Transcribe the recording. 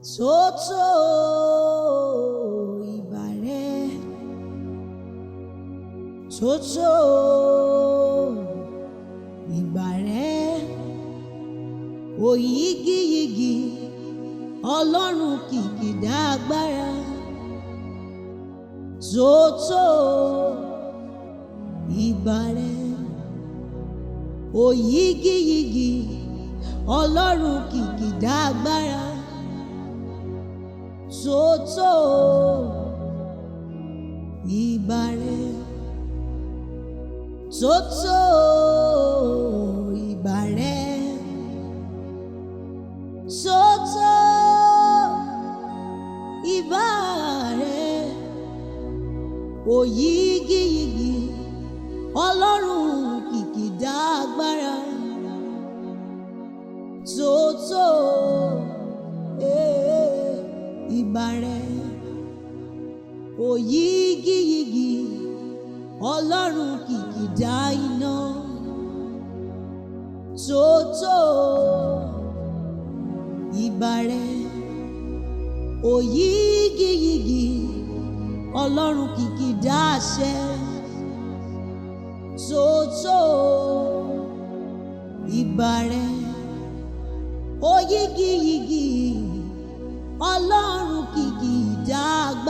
tótó ìbà rẹ, tótó ìbà rẹ, òyígíyigì Ọlọ́run kìkìdá agbára, tótó ìbà rẹ, òyígíyigì Ọlọ́run kìkìdá agbára, tótó ìbà rẹ, tótó ìbà rẹ, tótó ìbà rẹ, òyígíyigì Ọlọ́run kìkìdá agbára, tótó ìbà rẹ, òyígíyigì Ọlọ́run kìkìdá iná, tótó ìbà rẹ, òyígíyigì Ọlọ́run kìkìdá àṣẹ, tótó ìbà rẹ, òyígíyigì Ọlọ́run kìkìdá agbára.